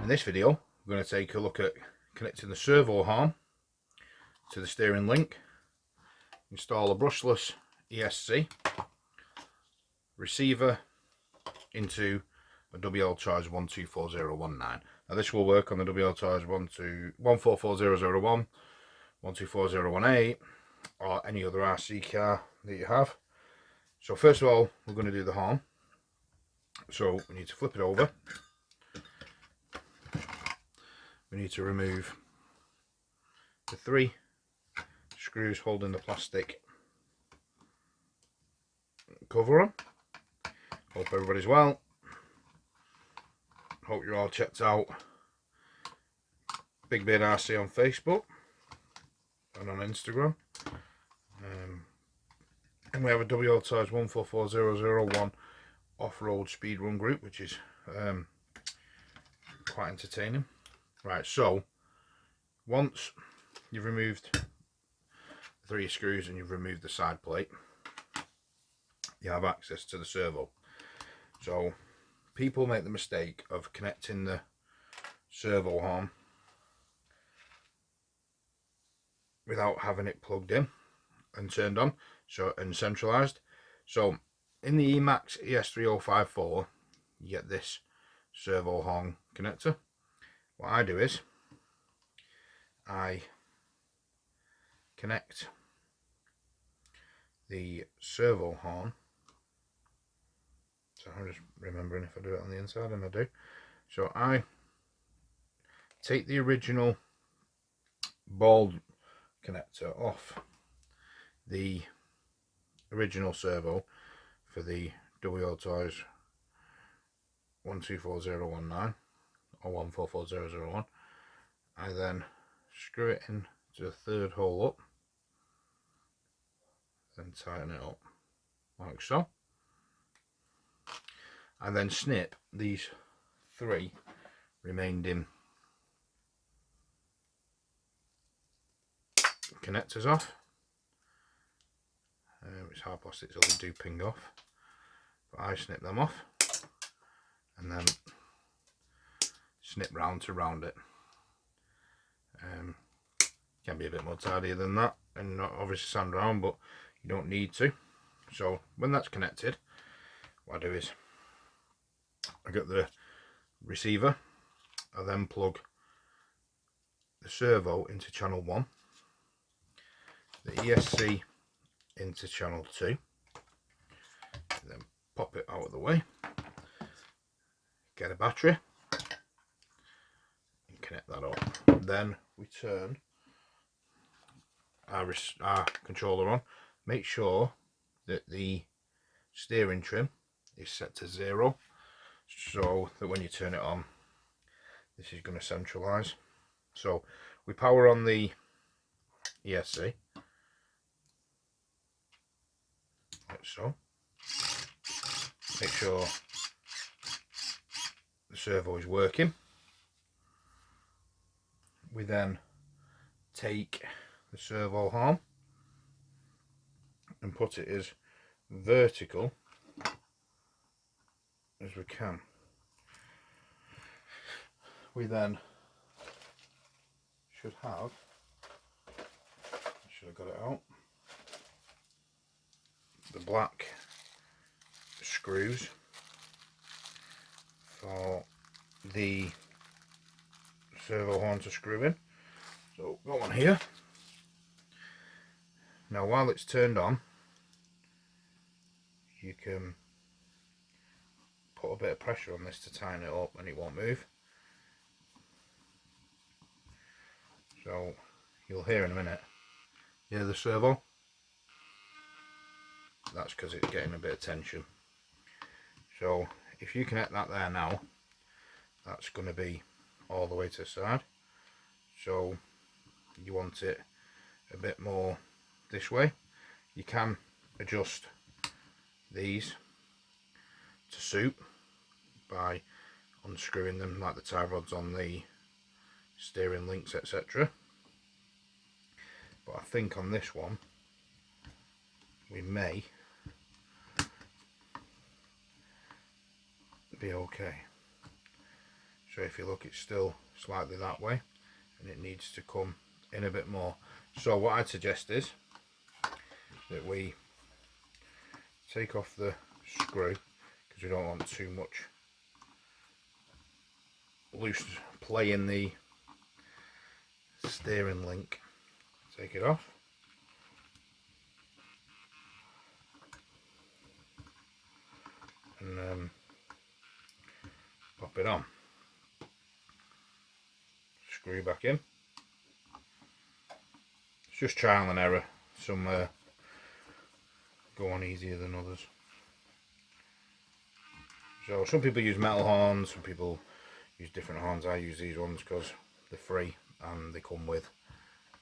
In this video, we're going to take a look at connecting the servo arm to the steering link, install a brushless ESC receiver into a Wltoys 124019. Now this will work on the Wltoys 144001, 124018 or any other RC car that you have. So first of all, we're going to do the horn. So we need to flip it over. We need to remove the 3 screws holding the plastic cover on. Hope everybody's well. Hope you're all checked out Big Beard RC on Facebook and on Instagram. And we have a Wltoys 144001 off-road speedrun group, which is quite entertaining. Right, so once you've removed the 3 screws and you've removed the side plate, you have access to the servo. So people make the mistake of connecting the servo arm without having it plugged in and turned on, and centralized. So in the emax ES3054 you get this servo horn connector. What I do is I connect the servo horn, so I'm just remembering if I do it on the inside, and I do. So I take the original ball connector off the original servo for the Wltoys 124019 or 144001. I then screw it in to the 3rd hole up, then tighten it up like so, and then snip these 3 remaining connectors off. It's hard plastic, so they do ping off, but I snip them off and then snip round to round it. Can be a bit more tidier than that and not obviously sand round, but you don't need to. So when that's connected, what I do is I get the receiver, I then plug the servo into channel 1, the ESC into channel 2, then pop it out of the way, get a battery and connect that up. Then we turn our controller on. Make sure that the steering trim is set to 0, so that when you turn it on, this is going to centralize. So we power on the ESC like so. Make sure the servo is working. We then take the servo arm and put it as vertical as we can. We then should have got it out, the black screws for the servo horn to screw in. So got one here. Now while it's turned on, you can put a bit of pressure on this to tighten it up and it won't move. So you'll hear in a minute, hear the servo? That's because it's getting a bit of tension. So if you connect that there now, that's going to be all the way to the side. So you want it a bit more this way. You can adjust these to suit by unscrewing them like the tie rods on the steering links, etc. But I think on this one we may be okay. So if you look, it's still slightly that way, and it needs to come in a bit more. So what I'd suggest is that we take off the screw, because we don't want too much loose play in the steering link. Take it off. And pop it on. Screw back in. It's just trial and error. Some go on easier than others. So some people use metal horns, some people use different horns. I use these ones because they're free and they come with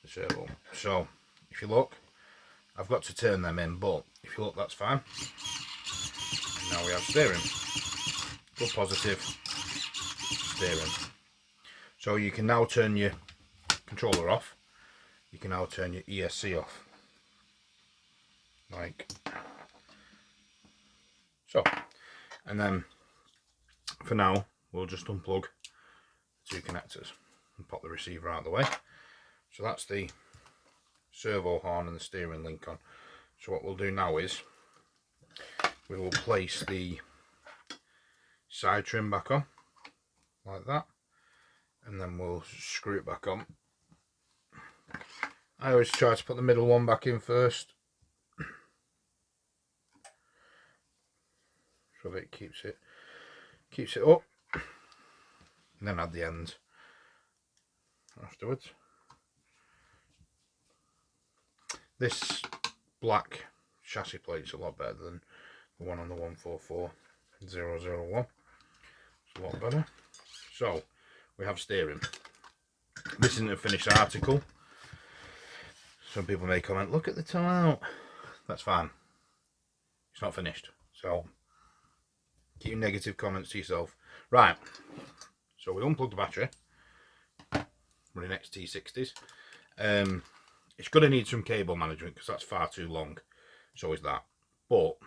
the servo. So if you look, I've got to turn them in, but if you look, that's fine. And now we have steering. Good positive steering. So you can now turn your controller off. You can now turn your ESC off. Like so. And then for now, we'll just unplug the two connectors and pop the receiver out of the way. So that's the servo horn and the steering link on. So what we'll do now is we will place the side trim back on like that, and then we'll screw it back on. I always try to put the middle one back in first, so that it keeps it up, and then add the ends afterwards. This black chassis plate's a lot better than the one on the 144001. It's a lot better. So we have steering. This isn't a finished article. Some people may comment, look at the toe out. That's fine. It's not finished. So keep your negative comments to yourself. Right. So we unplugged the battery. Running XT60s. It's going to need some cable management because that's far too long. So is that. But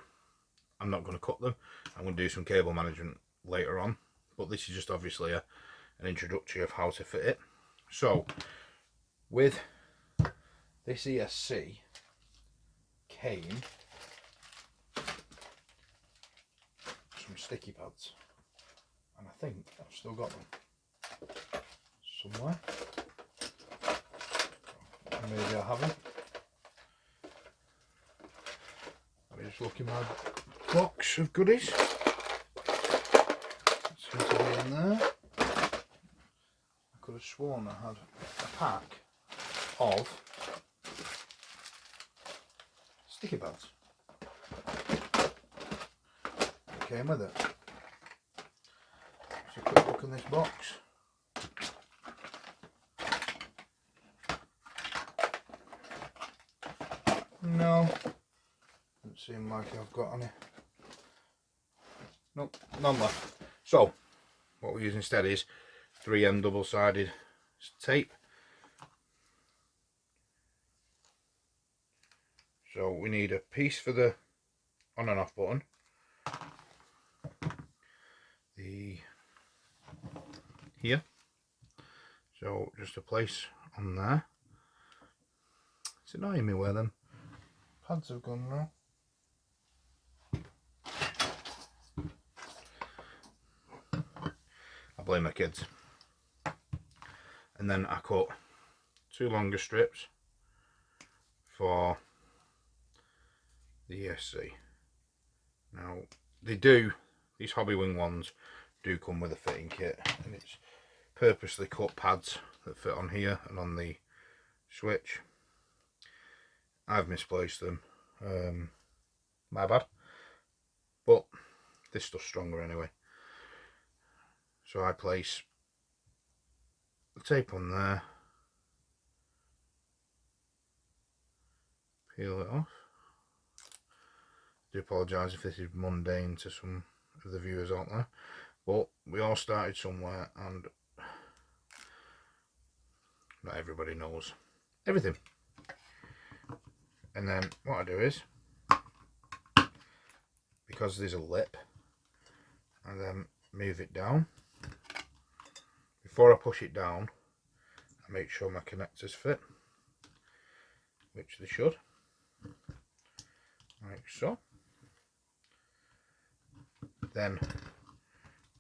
I'm not going to cut them. I'm going to do some cable management later on. But this is just obviously an introductory of how to fit it. So with this ESC came some sticky pads, and I think I've still got them somewhere. Maybe I haven't. Let me just look in my box of goodies. Seems to be in there. I could have sworn I had a pack of sticky pads. It came with it. Just a quick look in this box. No, doesn't seem like I've got any. Nope, none left. So what we use instead is 3M double-sided tape. So we need a piece for the on and off button, here, so just a place on there. It's annoying me where them pads have gone now. I blame my kids. And then I cut 2 longer strips for the ESC. Now these hobbywing ones do come with a fitting kit, and it's purposely cut pads that fit on here and on the switch. I've misplaced them, my bad, but this stuff's stronger anyway. So I place the tape on there, peel it off. I do apologise if this is mundane to some of the viewers out there, but we all started somewhere and not everybody knows everything. And then what I do is, because there's a lip, and then move it down before I push it down, I make sure my connectors fit, which they should, like so. Then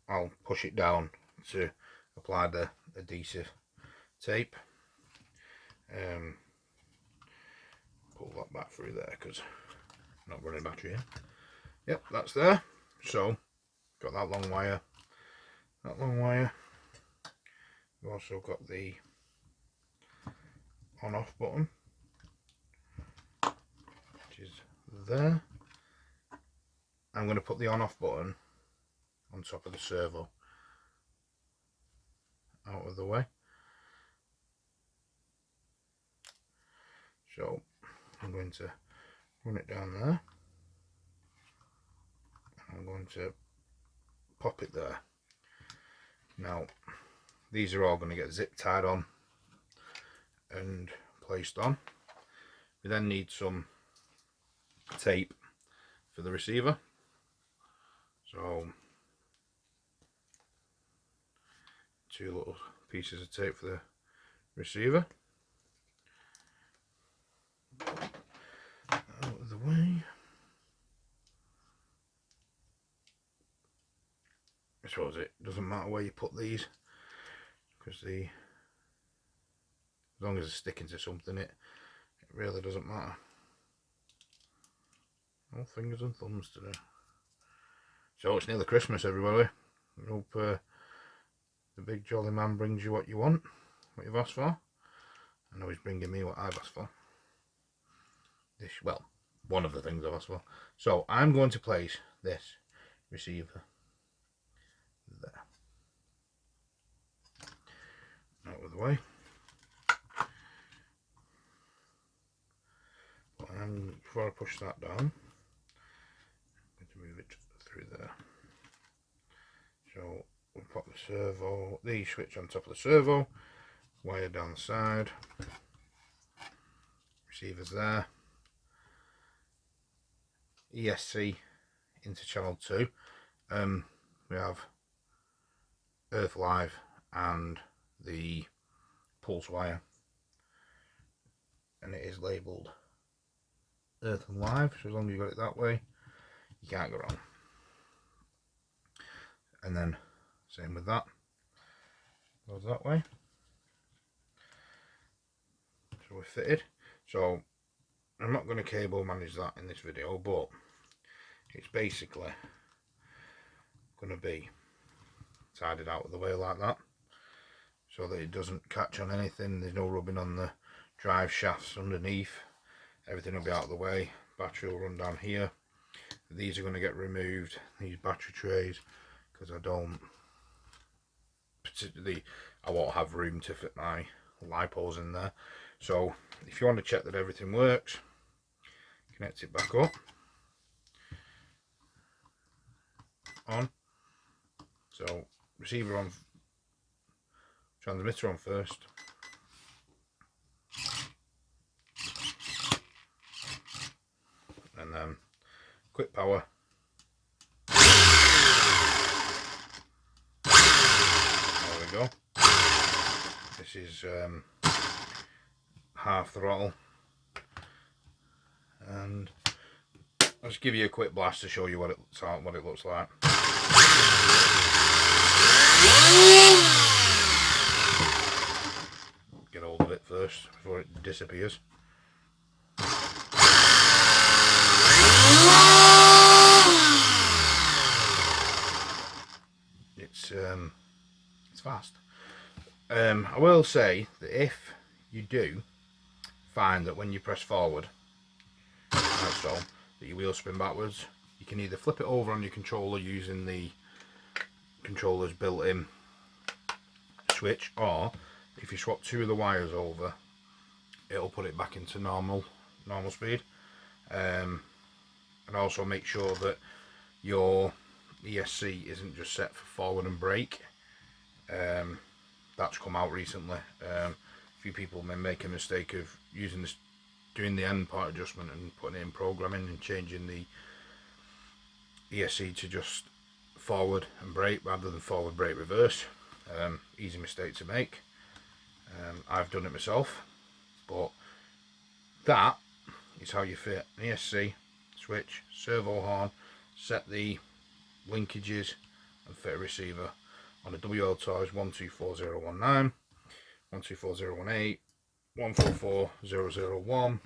I'll push it down to apply the adhesive tape. Pull that back through there because I'm not running battery in. Yep, that's there. So got that long wire. We've also got the on-off button, which is there. I'm going to put the on-off button on top of the servo, out of the way. So I'm going to run it down there. I'm going to pop it there. Now these are all going to get zip tied on and placed on. We then need some tape for the receiver. So 2 little pieces of tape for the receiver. Out of the way. I suppose it doesn't matter where you put these, because as long as it's sticking to something, it really doesn't matter. All fingers and thumbs today. So it's nearly Christmas, everybody. I hope the big jolly man brings you what you want, what you've asked for. I know he's bringing me what I've asked for. Well, one of the things I've asked for. So I'm going to place this receiver there, out of the way. Before I push that down, I'm going to move it through there. So we'll pop the switch on top of the servo, wire down the side, receivers there, ESC into channel 2. We have Earth Live and the pulse wire, and it is labelled Earth and Live, so as long as you got it that way, you can't go wrong. And then same with that, goes that way. So we're fitted. So I'm not going to cable manage that in this video, but it's basically going to be tidied out of the way like that, so that it doesn't catch on anything. There's no rubbing on the drive shafts underneath. Everything will be out of the way. Battery will run down here. These are going to get removed, these battery trays, because I won't have room to fit my lipos in there. So if you want to check that everything works, connect it back up, on. So receiver on, transmitter on first, and then quick power. There we go. This is half throttle, and I'll just give you a quick blast to show you what it looks like. Get hold of it first before it disappears. It's fast. I will say that if you do find that when you press forward, like so, that your wheels spin backwards, you can either flip it over on your controller using the controller's built-in switch, or if you swap 2 of the wires over, it'll put it back into normal speed. And also make sure that your ESC isn't just set for forward and brake. That's come out recently. A few people may make a mistake of using this, doing the end part adjustment and putting it in programming and changing the ESC to just forward and brake rather than forward brake reverse. Easy mistake to make. I've done it myself, but that is how you fit an ESC switch, servo horn, set the linkages and fit a receiver on a Wltoys 124019, 124018, 144001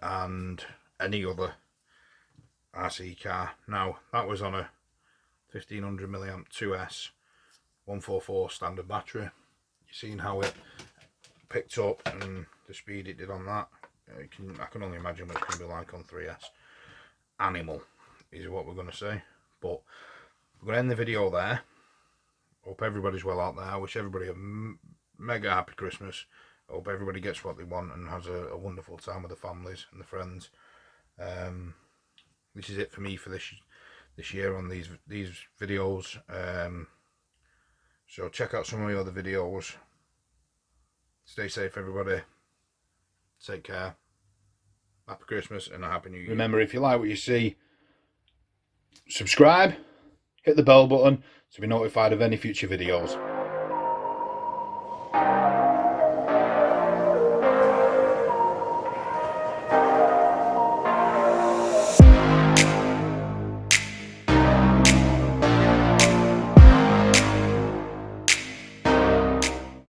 and any other RC car. Now that was on a 1500 milliamp 2S 144 standard battery. You've seen how it picked up and the speed it did on that. I can only imagine what it's going to be like on 3S. Animal is what we're going to say. But we're going to end the video there. Hope everybody's well out there. I wish everybody a mega happy Christmas. I hope everybody gets what they want and has a wonderful time with the families and the friends. This is it for me for this year on these videos. So check out some of my other videos. Stay safe, everybody. Take care. Happy Christmas and a happy New Year. Remember, if you like what you see, subscribe, hit the bell button to be notified of any future videos.